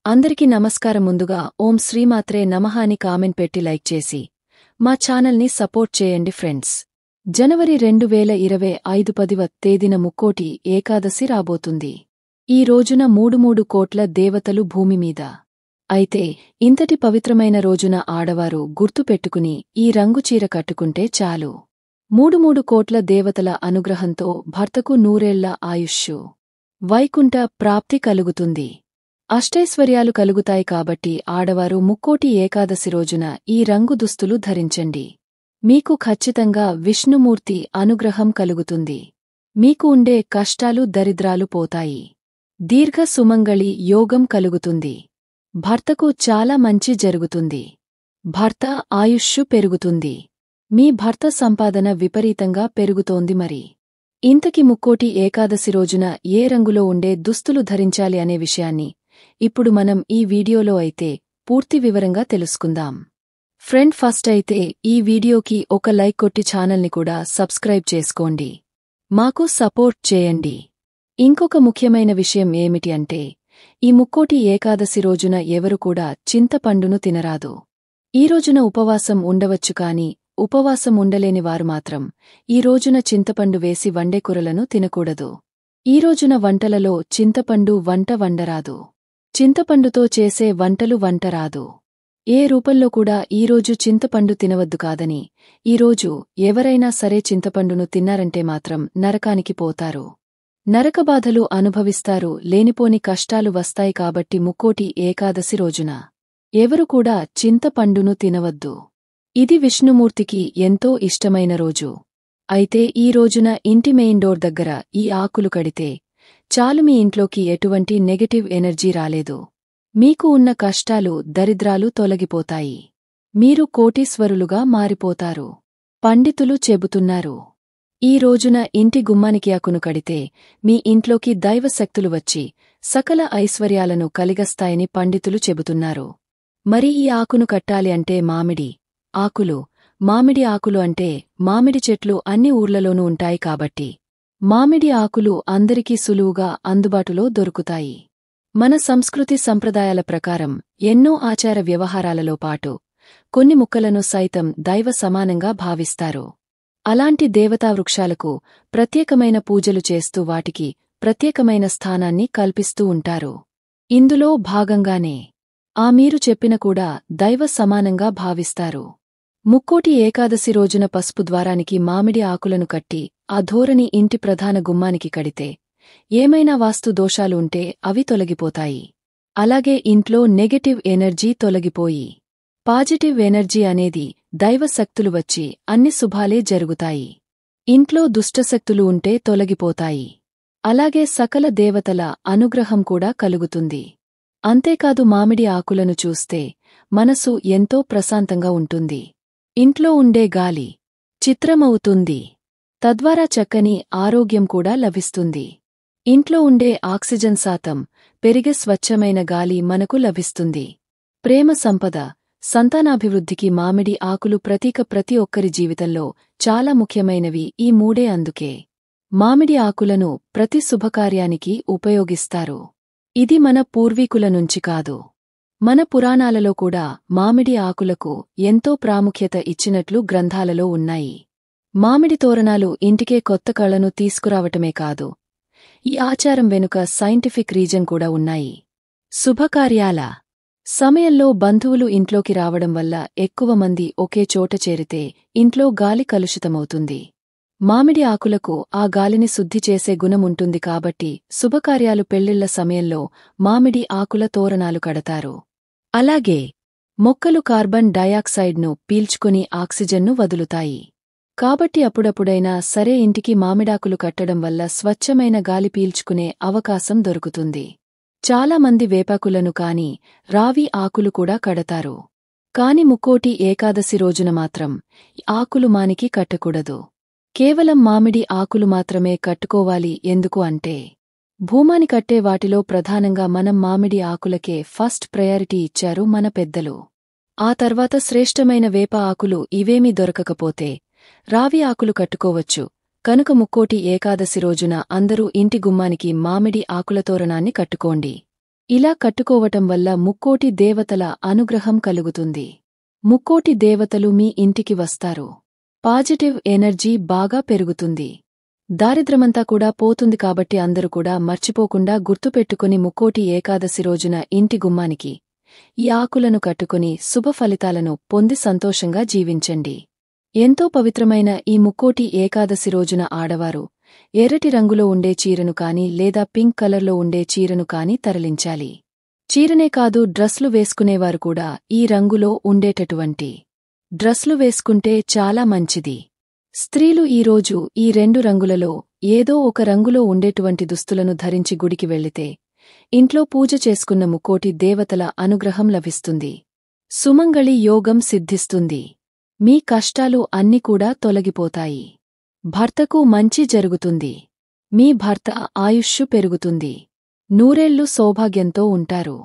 అందరికీ నమస్కారం. ముందుగా ఓం శ్రీమాత్రే నమః అని కామెంట్ పెట్టి లైక్ చేసి మా ఛానల్ని సపోర్ట్ చేయండి ఫ్రెండ్స్. జనవరి 2025 10వ తేదీన ముక్కోటి ఏకాదశి రాబోతుంది. ఈ రోజున మూడు కోట్ల దేవతలు భూమి మీద. అయితే ఇంతటి పవిత్రమైన రోజున ఆడవారు గుర్తుపెట్టుకుని ఈ రంగు చీర కట్టుకుంటే చాలు. మూడు కోట్ల దేవతల అనుగ్రహంతో భర్తకు నూరేళ్ల ఆయుష్షు, వైకుంఠ ప్రాప్తి కలుగుతుంది. అష్టైశ్వర్యాలు కలుగుతాయి. కాబట్టి ఆడవారు ముక్కోటి ఏకాదశి రోజున ఈ రంగు దుస్తులు ధరించండి. మీకు ఖచ్చితంగా విష్ణుమూర్తి అనుగ్రహం కలుగుతుంది. మీకు ఉండే కష్టాలు దరిద్రాలు పోతాయి. దీర్ఘ సుమంగళి యోగం కలుగుతుంది. భర్తకు చాలా మంచి జరుగుతుంది. భర్త ఆయుష్షు పెరుగుతుంది. మీ భర్త సంపాదన విపరీతంగా పెరుగుతోంది. మరి ఇంతకి ముక్కోటి ఏకాదశి రోజున ఏ రంగులో ఉండే దుస్తులు ధరించాలి అనే విషయాన్ని ఇప్పుడు మనం ఈ వీడియోలో అయితే పూర్తి వివరంగా తెలుసుకుందాం. ఫ్రెండ్, ఫస్ట్ అయితే ఈ వీడియోకి ఒక లైక్ కొట్టి ఛానల్ని కూడా సబ్స్క్రైబ్ చేసుకోండి. మాకు సపోర్ట్ చేయండి. ఇంకొక ముఖ్యమైన విషయం ఏమిటి అంటే, ఈ ముక్కోటి ఏకాదశి రోజున ఎవరు కూడా చింతపండును తినరాదు. ఈ రోజున ఉపవాసం ఉండవచ్చు, కాని ఉపవాసం ఉండలేని వారు మాత్రం ఈ రోజున చింతపండు వేసి వండే కూరలను తినకూడదు. ఈ రోజున వంటలలో చింతపండు వంట వండరాదు. చింతపండుతో చేసే వంటలు వంటరాదు. ఏ రూపంలో కూడా ఈరోజు చింతపండు తినవద్దు కాదని, ఈరోజు ఎవరైనా సరే చింతపండును తిన్నారంటే మాత్రం నరకానికి పోతారు. నరకబాధలు అనుభవిస్తారు. లేనిపోని కష్టాలు వస్తాయి. కాబట్టి ముక్కోటి ఏకాదశి రోజున ఎవరు కూడా చింతపండును తినవద్దు. ఇది విష్ణుమూర్తికి ఎంతో ఇష్టమైన రోజు. అయితే ఈ రోజున ఇంటి మెయిన్ డోర్ దగ్గర ఈ ఆకులు కడితే చాలు, మీ ఇంట్లోకి ఎటువంటి నెగటివ్ ఎనర్జీ రాలేదు. మీకు ఉన్న కష్టాలు దరిద్రాలు తొలగిపోతాయి. మీరు కోటీశ్వరులుగా మారిపోతారు. పండితులు చెబుతున్నారు, ఈ రోజున ఇంటి గుమ్మానికి ఆకును కడితే మీ ఇంట్లోకి దైవశక్తులు వచ్చి సకల ఐశ్వర్యాలను కలిగస్తాయని పండితులు చెబుతున్నారు. మరి ఈ ఆకును కట్టాలి అంటే మామిడి ఆకులు అంటే మామిడి చెట్లు అన్ని ఊర్లలోనూ ఉంటాయి. కాబట్టి మామిడి ఆకులు అందరికీ సులువుగా అందుబాటులో దొరుకుతాయి. మన సంస్కృతి సంప్రదాయాల ప్రకారం ఎన్నో ఆచార వ్యవహారాలలో పాటు కొన్ని ముక్కలను సైతం దైవ సమానంగా భావిస్తారు. అలాంటి దేవతావృక్షాలకు ప్రత్యేకమైన పూజలు చేస్తూ వాటికి ప్రత్యేకమైన స్థానాన్ని కల్పిస్తూ ఉంటారు. ఇందులో భాగంగానే మీరు చెప్పిన కూడా దైవ సమానంగా భావిస్తారు. ముక్కోటి ఏకాదశి రోజున పసుపు ద్వారానికి మామిడి ఆకులను కట్టి ఆ ధోరణి ఇంటి ప్రధాన గుమ్మానికి కడితే ఏమైనా వాస్తు దోషాలు ఉంటే అవి తొలగిపోతాయి. అలాగే ఇంట్లో నెగటివ్ ఎనర్జీ తొలగిపోయి పాజిటివ్ ఎనర్జీ అనేది దైవశక్తులు వచ్చి అన్ని శుభాలే జరుగుతాయి. ఇంట్లో దుష్టశక్తులు ఉంటే తొలగిపోతాయి. అలాగే సకల దేవతల అనుగ్రహం కూడా కలుగుతుంది. అంతేకాదు, మామిడి ఆకులను చూస్తే మనసు ఎంతో ప్రశాంతంగా ఉంటుంది. ఇంట్లో ఉండే గాలి చిత్రమవుతుంది. తద్వారా చక్కని ఆరోగ్యం కూడా లభిస్తుంది. ఇంట్లో ఉండే ఆక్సిజన్ శాతం పెరిగే స్వచ్ఛమైన గాలి మనకు లభిస్తుంది. ప్రేమ సంపద, సంతానాభివృద్ధికి మామిడి ఆకులు ప్రతి ఒక్కరి జీవితంలో చాలా ముఖ్యమైనవి. ఈ మూడే అందుకే మామిడి ఆకులను ప్రతి శుభకార్యానికి ఉపయోగిస్తారు. ఇది మన పూర్వీకుల నుంచి కాదు, మన పురాణాలలో కూడా మామిడి ఆకులకు ఎంతో ప్రాముఖ్యత ఇచ్చినట్లు గ్రంథాలలో ఉన్నాయి. మామిడి తోరణాలు ఇంటికే కొత్త కళను తీసుకురావటమే కాదు, ఈ ఆచారం వెనుక సైంటిఫిక్ రీజన్ కూడా ఉన్నాయి. శుభకార్యాల సమయంలో బంధువులు ఇంట్లోకి రావడం వల్ల ఎక్కువ మంది ఒకే చోట చేరితే ఇంట్లో గాలి కలుషితమవుతుంది. మామిడి ఆకులకు ఆ గాలిని శుద్ధి చేసే గుణముంటుంది. కాబట్టి శుభకార్యాలు, పెళ్లిళ్ల సమయంలో మామిడి ఆకుల తోరణాలు కడతారు. అలాగే మొక్కలు కార్బన్ డయాక్సైడ్ను పీల్చుకుని ఆక్సిజన్ను వదులుతాయి. కాబట్టి అప్పుడప్పుడైనా సరే ఇంటికి మామిడాకులు కట్టడం వల్ల స్వచ్ఛమైన గాలి పీల్చుకునే అవకాశం దొరుకుతుంది. చాలామంది వేపాకులను కాని రావి ఆకులు కూడా కడతారు. కాని ముక్కోటి ఏకాదశి రోజున మాత్రం ఆకులు మానికి కట్టకూడదు. కేవలం మామిడి ఆకులు మాత్రమే కట్టుకోవాలి. ఎందుకు అంటే, భూమాని కట్టే వాటిలో ప్రధానంగా మనం మామిడి ఆకులకే ఫస్ట్ ప్రయారిటీ ఇచ్చారు మన పెద్దలు. ఆ తర్వాత శ్రేష్టమైన వేప ఆకులు ఇవేమీ దొరకకపోతే రావి ఆకులు కట్టుకోవచ్చు. కనుక ముక్కోటి ఏకాదశి రోజున అందరూ ఇంటి గుమ్మానికి మామిడి ఆకుల తోరణాన్ని కట్టుకోండి. ఇలా కట్టుకోవటం వల్ల ముక్కోటి దేవతల అనుగ్రహం కలుగుతుంది. ముక్కోటి దేవతలు మీ ఇంటికి వస్తారు. పాజిటివ్ ఎనర్జీ బాగా పెరుగుతుంది. దారిద్రమంతా కూడా పోతుంది. కాబట్టి అందరూ కూడా మర్చిపోకుండా గుర్తుపెట్టుకుని ముక్కోటి ఏకాదశి రోజున ఇంటి గుమ్మానికి ఈ ఆకులను కట్టుకుని శుభ ఫలితాలను పొంది సంతోషంగా జీవించండి. ఎంతో పవిత్రమైన ఈ ముక్కోటి ఏకాదశి రోజున ఆడవారు ఎర్రటి రంగులో ఉండే చీరను కాని లేదా పింక్ కలర్లో ఉండే చీరను కాని తరలించాలి. చీరనే కాదు, డ్రస్లు వేసుకునేవారు కూడా ఈ రంగులో ఉండేటటువంటి డ్రస్లు వేసుకుంటే చాలా మంచిది. స్త్రీలు ఈరోజు ఈ 2 రంగులలో ఏదో ఒక రంగులో ఉండేటువంటి దుస్తులను ధరించి గుడికి వెళ్లితే ఇంట్లో పూజ చేసుకున్న ముక్కోటి దేవతల అనుగ్రహం లభిస్తుంది. సుమంగళి యోగం సిద్ధిస్తుంది. మీ కష్టాలు అన్ని కూడా తొలగిపోతాయి. భర్తకు మంచి జరుగుతుంది. మీ భర్త ఆయుష్షు పెరుగుతుంది. నూరేళ్లు సౌభాగ్యంతో ఉంటారు.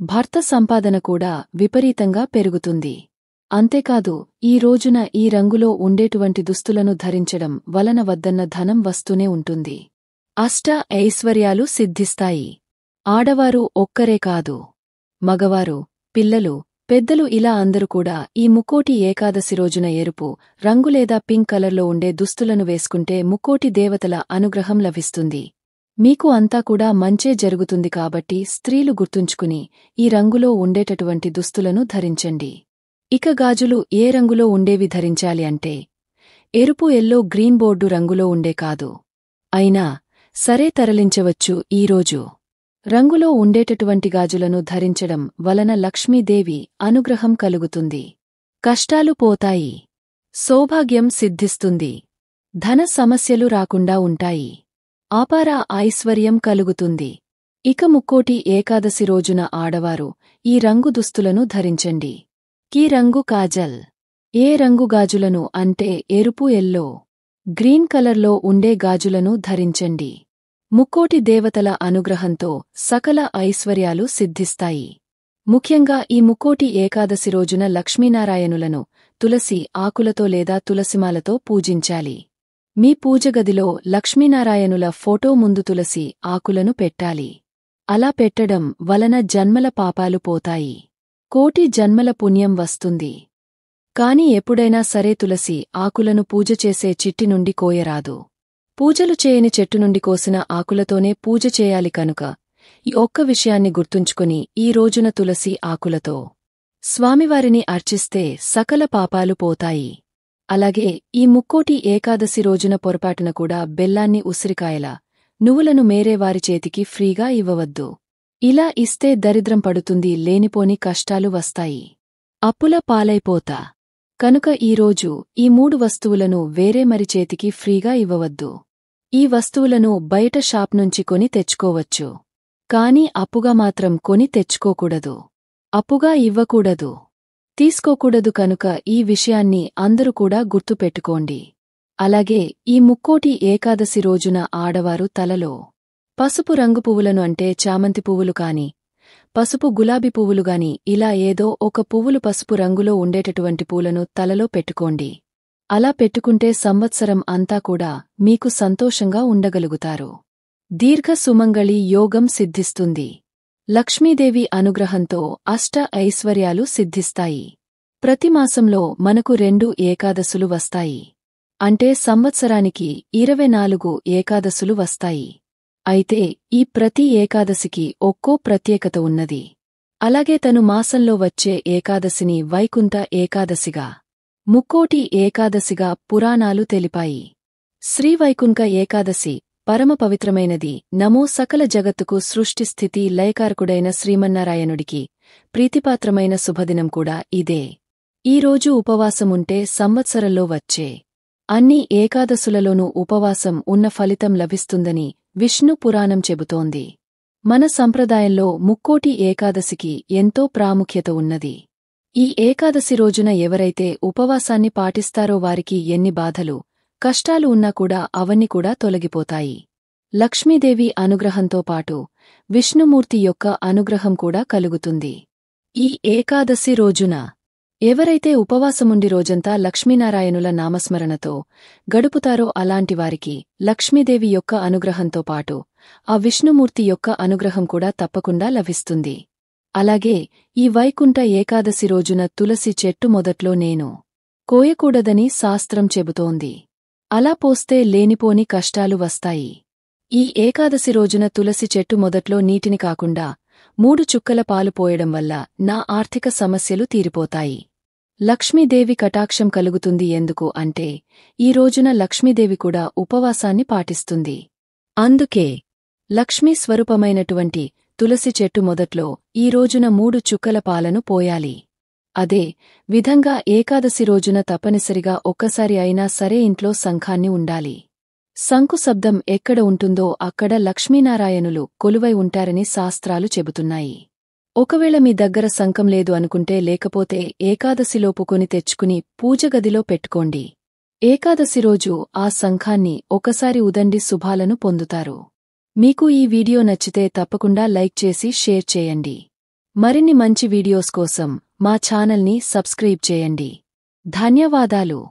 భర్త సంపాదన కూడా విపరీతంగా పెరుగుతుంది. అంతేకాదు, ఈ రోజున ఈ రంగులో ఉండేటువంటి దుస్తులను ధరించడం వలన వద్దన్న ధనం వస్తూనే ఉంటుంది. అష్ట ఐశ్వర్యాలు సిద్ధిస్తాయి. ఆడవారు ఒక్కరే కాదు, మగవారు, పిల్లలు, పెద్దలు ఇలా అందరూ కూడా ఈ ముక్కోటి ఏకాదశి రోజున ఎరుపు రంగు లేదా పింక్ కలర్లో ఉండే దుస్తులను వేసుకుంటే ముక్కోటి దేవతల అనుగ్రహం లభిస్తుంది. మీకు అంతా కూడా మంచే జరుగుతుంది. కాబట్టి స్త్రీలు గుర్తుంచుకుని ఈ రంగులో ఉండేటటువంటి దుస్తులను ధరించండి. ఇక గాజులు ఏ రంగులో ఉండేవి ధరించాలి అంటే ఎరుపు, ఎల్లో, గ్రీన్ బోర్డు రంగులో ఉండే కాదు. అయినా సరే తరలించవచ్చు. ఈరోజు రంగులో ఉండేటటువంటి గాజులను ధరించడం వలన లక్ష్మీదేవి అనుగ్రహం కలుగుతుంది. కష్టాలు పోతాయి. సౌభాగ్యం సిద్ధిస్తుంది. ధన సమస్యలు రాకుండా ఉంటాయి. అపార ఐశ్వర్యం కలుగుతుంది. ఇక ముక్కోటి ఏకాదశి రోజున ఆడవారు ఈ రంగు దుస్తులను ధరించండి. కీ రంగు కాజల్. ఏ రంగు గాజులను అంటే ఎరుపు, ఎల్లో, గ్రీన్ కలర్లో ఉండే గాజులను ధరించండి. ముక్కోటి దేవతల అనుగ్రహంతో సకల ఐశ్వర్యాలు సిద్ధిస్తాయి. ముఖ్యంగా ఈ ముక్కోటి ఏకాదశి రోజున లక్ష్మీనారాయణులను తులసి ఆకులతో లేదా తులసిమాలతో పూజించాలి. మీ పూజగదిలో లక్ష్మీనారాయణుల ఫోటో ముందు తులసి ఆకులను పెట్టాలి. అలా పెట్టడం వలన జన్మల పాపాలు పోతాయి. కోటి జన్మల పుణ్యం వస్తుంది. కాని ఎప్పుడైనా సరే తులసి ఆకులను పూజ చేసే చిట్టి నుండి కోయరాదు. పూజలు చేయని చెట్టు నుండి కోసిన ఆకులతోనే పూజ చేయాలి. కనుక ఈ ఒక్క విషయాన్ని గుర్తుంచుకుని ఈ రోజున తులసి ఆకులతో స్వామివారిని అర్చిస్తే సకల పాపాలు పోతాయి. అలాగే ఈ ముక్కోటి ఏకాదశి రోజున పొరపాటున కూడా బెల్లాన్ని, ఉసిరికాయల, నువ్వులను మేరేవారి చేతికి ఫ్రీగా ఇవ్వవద్దు. ఇలా ఇస్తే దరిద్రం పడుతుంది. లేనిపోని కష్టాలు వస్తాయి. అప్పుల పాలైపోతా. కనుక ఈరోజు ఈ 3 వస్తువులను వేరే మరి చేతికి ఫ్రీగా ఇవ్వవద్దు. ఈ వస్తువులను బయట షాప్ నుంచి కొని తెచ్చుకోవచ్చు. కాని అప్పుగా మాత్రం కొని తెచ్చుకోకూడదు. అప్పుగా ఇవ్వకూడదు, తీసుకోకూడదు. కనుక ఈ విషయాన్ని అందరూ కూడా గుర్తుపెట్టుకోండి. అలాగే ఈ ముక్కోటి ఏకాదశి రోజున ఆడవారు తలలో పసుపు రంగు పువ్వులను అంటే చామంతి పువ్వులు కాని, పసుపు గులాబీ పువ్వులుగాని ఇలా ఏదో ఒక పువ్వులు పసుపు రంగులో ఉండేటటువంటి పూలను తలలో పెట్టుకోండి. అలా పెట్టుకుంటే సంవత్సరం అంతా కూడా మీకు సంతోషంగా ఉండగలుగుతారు. దీర్ఘ సుమంగళి యోగం సిద్ధిస్తుంది. లక్ష్మీదేవి అనుగ్రహంతో అష్ట ఐశ్వర్యాలు సిద్ధిస్తాయి. ప్రతి మాసంలో మనకు 2 ఏకాదశులు వస్తాయి. అంటే సంవత్సరానికి 24 ఏకాదశులు వస్తాయి. అయితే ఈ ప్రతి ఏకాదశికి ఒక్కో ప్రత్యేకత ఉన్నది. అలాగే తను మాసంలో వచ్చే ఏకాదశిని వైకుంఠ ఏకాదశిగా, ముక్కోటి ఏకాదశిగా పురాణాలు తెలిపాయి. శ్రీవైకుంఠ ఏకాదశి పరమ పవిత్రమైనది. నమో సకల జగత్తుకు సృష్టి స్థితి లయకారకుడైన శ్రీమన్నారాయణుడికి ప్రీతిపాత్రమైన శుభదినం కూడా ఇదే. ఈరోజు ఉపవాసముంటే సంవత్సరంలో వచ్చే అన్ని ఏకాదశులలోనూ ఉపవాసం ఉన్న ఫలితం లభిస్తుందని విష్ణు పురాణం చెబుతోంది. మన సంప్రదాయంలో ముక్కోటి ఏకాదశికి ఎంతో ప్రాముఖ్యత ఉన్నది. ఈ ఏకాదశి రోజున ఎవరైతే ఉపవాసాన్ని పాటిస్తారో వారికి ఎన్ని బాధలు, కష్టాలు ఉన్నా కూడా అవన్నీ కూడా తొలగిపోతాయి. లక్ష్మీదేవి అనుగ్రహంతో పాటు విష్ణుమూర్తి యొక్క అనుగ్రహం కూడా కలుగుతుంది. ఈ ఏకాదశి రోజున ఎవరైతే ఉపవాసముండి రోజంతా లక్ష్మీనారాయణుల నామస్మరణతో గడుపుతారో అలాంటివారికి లక్ష్మీదేవి యొక్క అనుగ్రహంతో పాటు ఆ విష్ణుమూర్తి యొక్క అనుగ్రహం కూడా తప్పకుండా లభిస్తుంది. అలాగే ఈ వైకుంఠ ఏకాదశి రోజున తులసి చెట్టు మొదట్లో నేను కోయకూడదని శాస్త్రం చెబుతోంది. అలా పోస్తే లేనిపోని కష్టాలు వస్తాయి. ఈ ఏకాదశి రోజున తులసి చెట్టు మొదట్లో నీటిని కాకుండా 3 చుక్కల పాలు పోయడం వల్ల నా ఆర్థిక సమస్యలు తీరిపోతాయి. లక్ష్మీదేవి కటాక్షం కలుగుతుంది. ఎందుకు అంటే ఈ రోజున లక్ష్మీదేవి కూడా ఉపవాసాన్ని పాటిస్తుంది. అందుకే లక్ష్మీ స్వరూపమైనటువంటి తులసి చెట్టు మొదట్లో ఈ రోజున 3 చుక్కల పాలను పోయాలి. అదే విధంగా ఏకాదశి రోజున తప్పనిసరిగా ఒక్కసారి అయినా సరే ఇంట్లో శంఖాన్ని ఉండాలి. శంఖు శబ్దం ఎక్కడ ఉంటుందో అక్కడ లక్ష్మీనారాయణులు కొలువై ఉంటారని శాస్త్రాలు చెబుతున్నాయి. ఒకవేళ మీ దగ్గర శంఖం లేదు అనుకుంటే లేకపోతే ఏకాదశిలోపు కొని తెచ్చుకుని పూజగదిలో పెట్టుకోండి. ఏకాదశి రోజు ఆ శంఖాన్ని ఒకసారి ఉదండి శుభాలను పొందుతారు. మీకు ఈ వీడియో నచ్చితే తప్పకుండా లైక్ చేసి షేర్ చేయండి. మరిన్ని మంచి వీడియోస్ కోసం మా ఛానల్ని సబ్స్క్రైబ్ చేయండి. ధన్యవాదాలు.